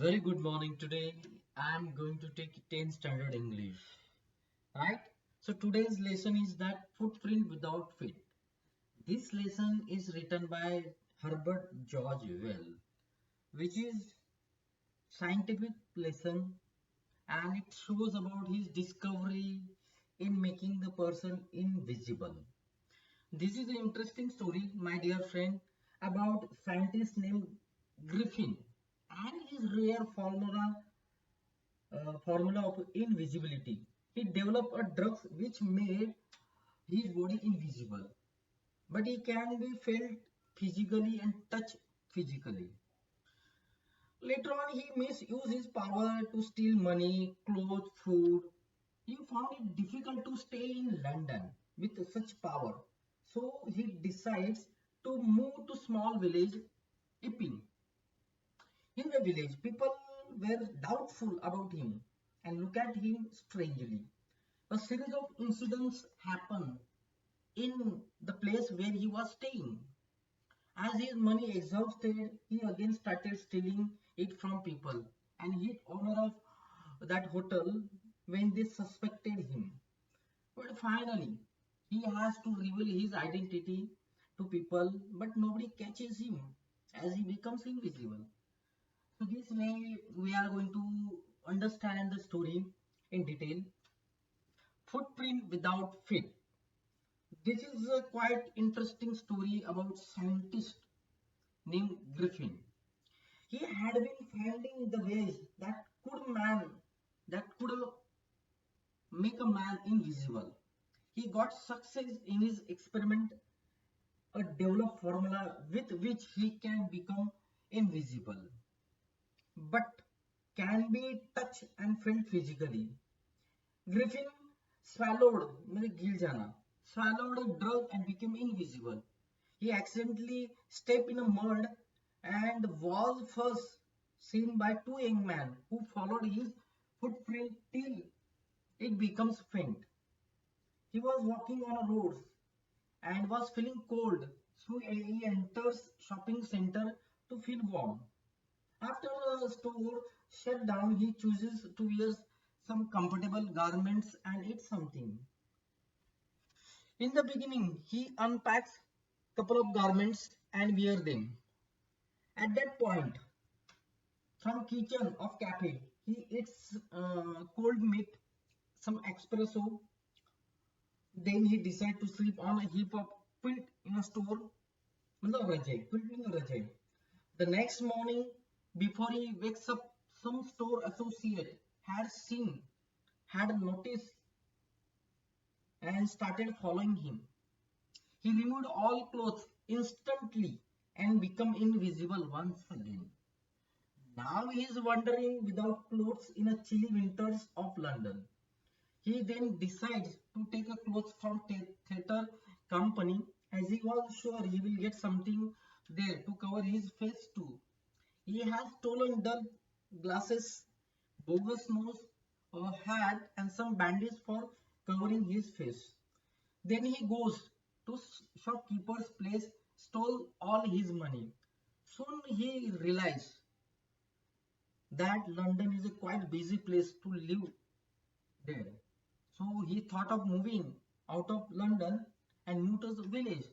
Very good morning. Today I am going to take 10th standard English. Right? So today's lesson is that footprint without feet. This lesson is written by Herbert George Well, which is scientific lesson, and it shows about his discovery in making the person invisible. This is an interesting story, my dear friend, about scientist named Griffin and his rare formula of invisibility. He developed a drug which made his body invisible, but he can be felt physically and touched physically. Later on, he misused his power to steal money, clothes, food. He found it difficult to stay in London with such power. So he decides to move to small village Epping. In the village, people were doubtful about him and look at him strangely. A series of incidents happened in the place where he was staying. As his money exhausted, he again started stealing it from people and hit owner of that hotel when they suspected him. But finally, he has to reveal his identity to people, but nobody catches him as he becomes invisible. So this way we are going to understand the story in detail. Footprint without feet. This is a quite interesting story about scientist named Griffin. He had been finding the ways that could make a man invisible. He got success in his experiment, a developed formula with which he can become invisible, but can be touched and felt physically. Griffin swallowed मतलब गिर जाना swallowed a drug and became invisible. He accidentally stepped in a mud and was first seen by two young men who followed his footprint till it becomes faint. He was walking on a road and was feeling cold, so he enters shopping center to feel warm. After the store shut down, he chooses to wear some comfortable garments and eat something. In the beginning, he unpacks couple of garments and wear them. At that point, from kitchen of cafe, he eats cold meat, some espresso. Then he decides to sleep on a heap of quilt in a store. मतलब रजाई, quilt means रजाई. The next morning, before he wakes up, some store associate had noticed and started following him. He removed all clothes instantly and became invisible once again. Now he is wandering without clothes in a chilly winters of London. He then decides to take a clothes from theatre company as he was sure he will get something there to cover his face too. He has stolen dull glasses, bogus nose, a hat and some bandage for covering his face. Then he goes to shopkeeper's place, stole all his money. Soon he realized that London is a quite busy place to live there. So he thought of moving out of London and moved to the village.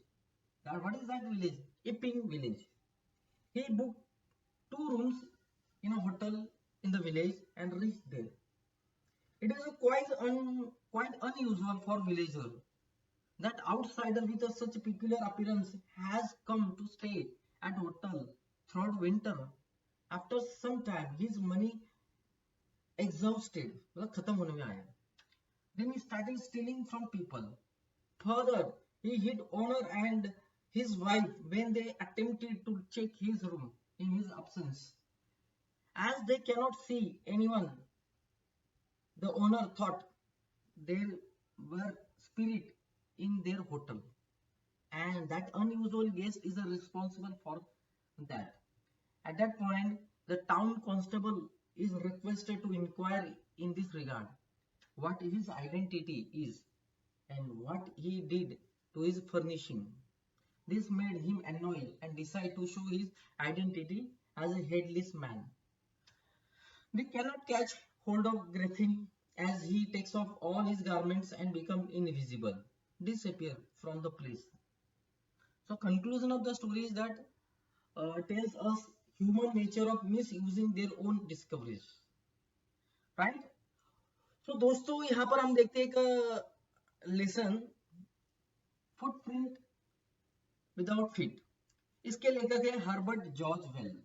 Now what is that village? Epping village. He booked two rooms in a hotel in the village and reached there. It is a quite unusual for villager that outsider with a such peculiar appearance has come to stay at hotel throughout winter. After some time, his money exhausted, मतलब खत्म होने में आया. Then he started stealing from people. Further, he hid owner and his wife when they attempted to check his room in his absence. As they cannot see anyone, the owner thought there were spirits in their hotel, and that unusual guest is responsible for that. At that point, the town constable is requested to inquire in this regard what his identity is and what he did to his furnishing. This made him annoyed and decide to show his identity as a headless man. They cannot catch hold of Griffin as he takes off all his garments and become invisible, disappear from the place. So conclusion of the story is that tells us human nature of misusing their own discoveries, right? So दोस्तों यहाँ पर हम देखते हैं एक lesson footprint without feet. इसके लेखक है हर्बर्ट जॉर्ज वेल।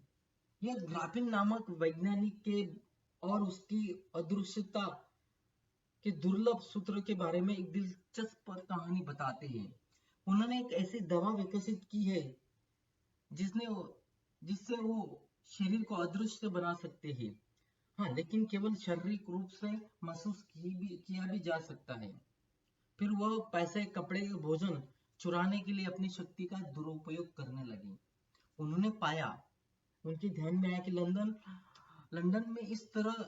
यह ग्राफिन नामक वैज्ञानिक के और उसकी अदृश्यता के दुर्लभ सूत्र के बारे में एक दिलचस्प कहानी बताते हैं। उन्होंने एक ऐसी दवा विकसित की है जिसने जिससे वो शरीर को अदृश्य बना सकते हैं। हाँ, लेकिन केवल शारीरिक रूप से महसूस किया भी जा सकता है। फिर वह पैसे, कपड़े, भोजन चुराने के लिए अपनी शक्ति का दुरुपयोग करने लगे। उन्होंने पाया, उनके ध्यान में आया कि लंदन में इस तरह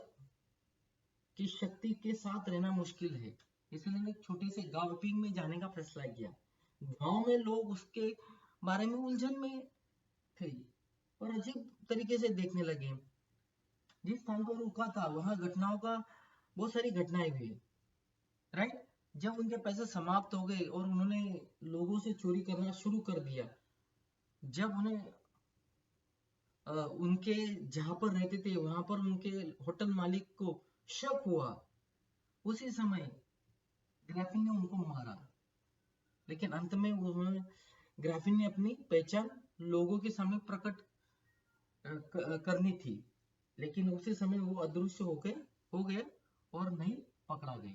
की शक्ति के साथ रहना मुश्किल है। इसलिए उन्होंने एक छोटे से गांव में जाने का फैसला किया। गांव में लोग उसके बारे में उलझन में थे और अजीब तरीके से देखने लगे। जिस स्थान पर रुका था वहां घटनाओं का बहुत सारी घटनाएं हुई, राइट। जब उनके पैसे समाप्त हो गए और उन्होंने लोगों से चोरी करना शुरू कर दिया, जब उन्हें उनके जहां पर रहते थे वहां पर उनके होटल मालिक को शक हुआ, उसी समय ग्राफिन ने उनको मारा। लेकिन अंत में ग्राफिन ने अपनी पहचान लोगों के सामने प्रकट करनी थी, लेकिन उसी समय वो अदृश्य हो गए और नहीं पकड़ा गए।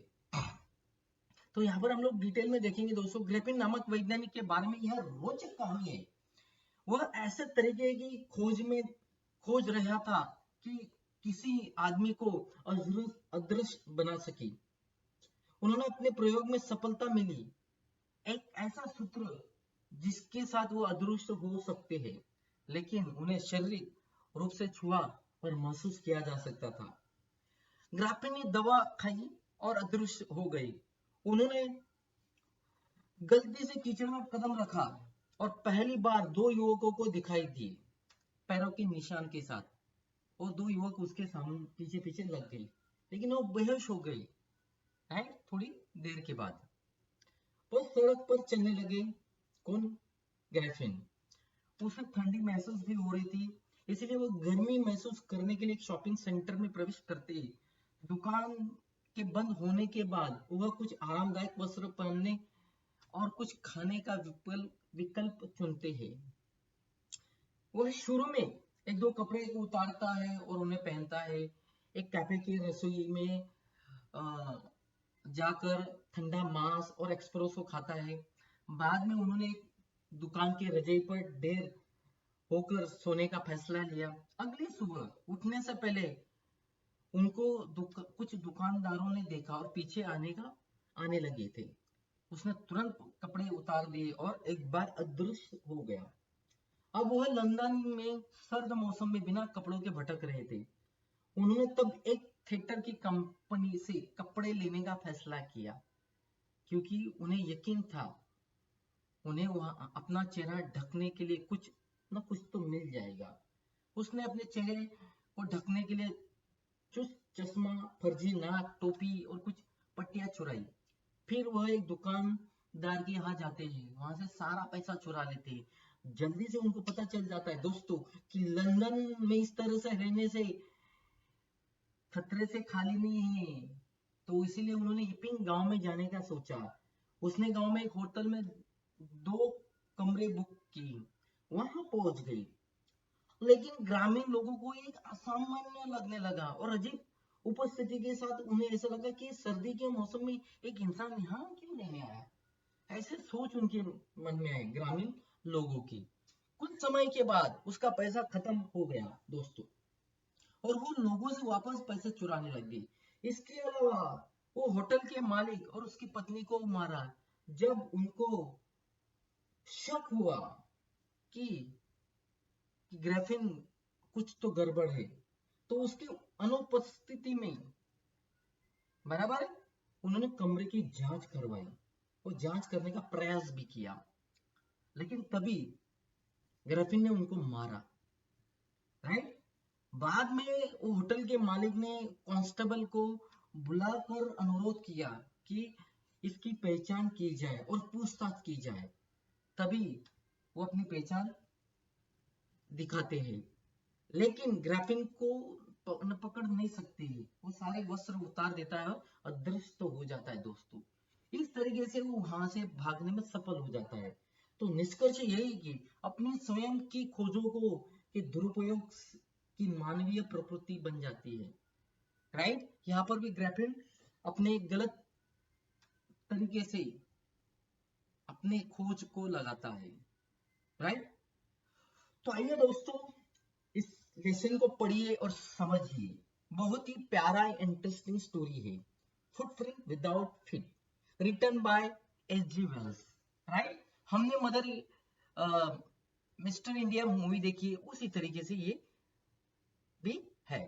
तो यहाँ पर हम लोग डिटेल में देखेंगे दोस्तों। ग्राफिन नामक वैज्ञानिक के बारे में यह रोचक कहानी है। वह ऐसे तरीके की खोज रहा था कि किसी आदमी को अदृश्य बना सके। उन्होंने अपने प्रयोग में सफलता मिली, एक ऐसा सूत्र जिसके साथ वो अदृश्य हो सकते हैं, लेकिन उन्हें शारीरिक रूप से छुआ और महसूस किया जा सकता था। ग्राफिन ने दवा खाई और अदृश्य हो गई। उन्होंने गलती से कीचड़ में कदम रखा और पहली बार दो युवकों को दिखाई दिए पैरों के निशान के साथ, और दो युवक उसके सामने पीछे पीछे लग गए, लेकिन वो बेहोश हो गए हैं थोड़ी देर के बाद। वो सड़क पर चलने लगे। कौन? ग्राफिन। उसे ठंडी महसूस भी हो रही थी, इसलिए वो गर्मी महसूस करने के लिए एक शॉपिंग सेंटर में प्रवेश करते ही दुकान के बंद होने के बाद वह कुछ आरामदायक वस्त्र पहनने और कुछ खाने का विकल्प चुनते हैं। वह शुरू में एक दो कपड़े उतारता है और उन्हें पहनता है। एक कैफे की रसोई में जाकर ठंडा मांस और एक्सप्रेसो खाता है। बाद में उन्होंने एक दुकान की रजाई पर ढेर होकर सोने का फैसला लिया। अगली सुबह उठने से पहले उनको कुछ दुकानदारों ने देखा और पीछे आने लगे थे। उसने तुरंत कपड़े उतार दिए और एक बार अदृश्य हो गया। अब वह लंदन में सर्द मौसम में बिना कपड़ों के भटक रहे थे। उन्होंने तब एक थिएटर की कंपनी से कपड़े लेने का फैसला किया, क्योंकि उन्हें यकीन था उन्हें वहां अपना चेहरा ढकने के लिए कुछ न कुछ तो मिल जाएगा। उसने अपने चेहरे को ढकने के लिए चुस्त चश्मा, फर्जी नाक, टोपी और कुछ पट्टियां चुराई। फिर वह एक दुकानदार के यहाँ जाते हैं, वहां से सारा पैसा चुरा लेते हैं। जल्दी से उनको पता चल जाता है दोस्तों कि लंदन में इस तरह से रहने से खतरे से खाली नहीं है, तो इसीलिए उन्होंने इपिंग गांव में जाने का सोचा। उसने गांव में एक होटल में 2 कमरे बुक की, वहां पहुंच गई। लेकिन ग्रामीण लोगों को एक असामान्य लगने लगा और अजीब उपस्थिति के साथ उन्हें ऐसा लगा कि सर्दी के मौसम में एक इंसान यहाँ क्यों रहने आया। ऐसे सोच उनके मन में आए ग्रामीण लोगों की। कुछ समय के बाद उसका पैसा खत्म हो गया दोस्तों, और वो लोगों से वापस पैसे चुराने लग गई। इसके अलावा वो होटल के मालिक और उसकी पत्नी को मारा। जब उनको शक हुआ कि ग्राफिन कुछ तो गड़बड़ है, तो उसकी अनुपस्थिति में बराबर है उन्होंने कमरे की जांच करवाई और जांच करने का प्रयास भी किया, लेकिन तभी ग्राफिन ने उनको मारा, राइट। बाद में वो होटल के मालिक ने कांस्टेबल को बुलाकर अनुरोध किया कि इसकी पहचान की जाए और पूछताछ की जाए, तभी वो अपनी पहचान दिखाते हैं। लेकिन ग्राफिन को पकड़ नहीं सकते हैं, वो सारे वस्त्र उतार देता है और अदृश्य तो हो जाता है दोस्तों। इस तरीके से वो वहां से भागने में सफल हो जाता है। तो निष्कर्ष यही कि अपनी स्वयं की खोजों को के दुरुपयोग की मानवीय प्रवृत्ति बन जाती है। राइट, यहाँ पर भी ग्राफिन अपने गलत तरीके से अपने खोज को लगाता है। राइट, तो आइए दोस्तों इस लेसन को पढ़िए और समझिए। बहुत ही प्यारा इंटरेस्टिंग स्टोरी है, footprint without feet, written by H G. Wells. Right, हमने मदर मिस्टर इंडिया मूवी देखी है, उसी तरीके से ये भी है।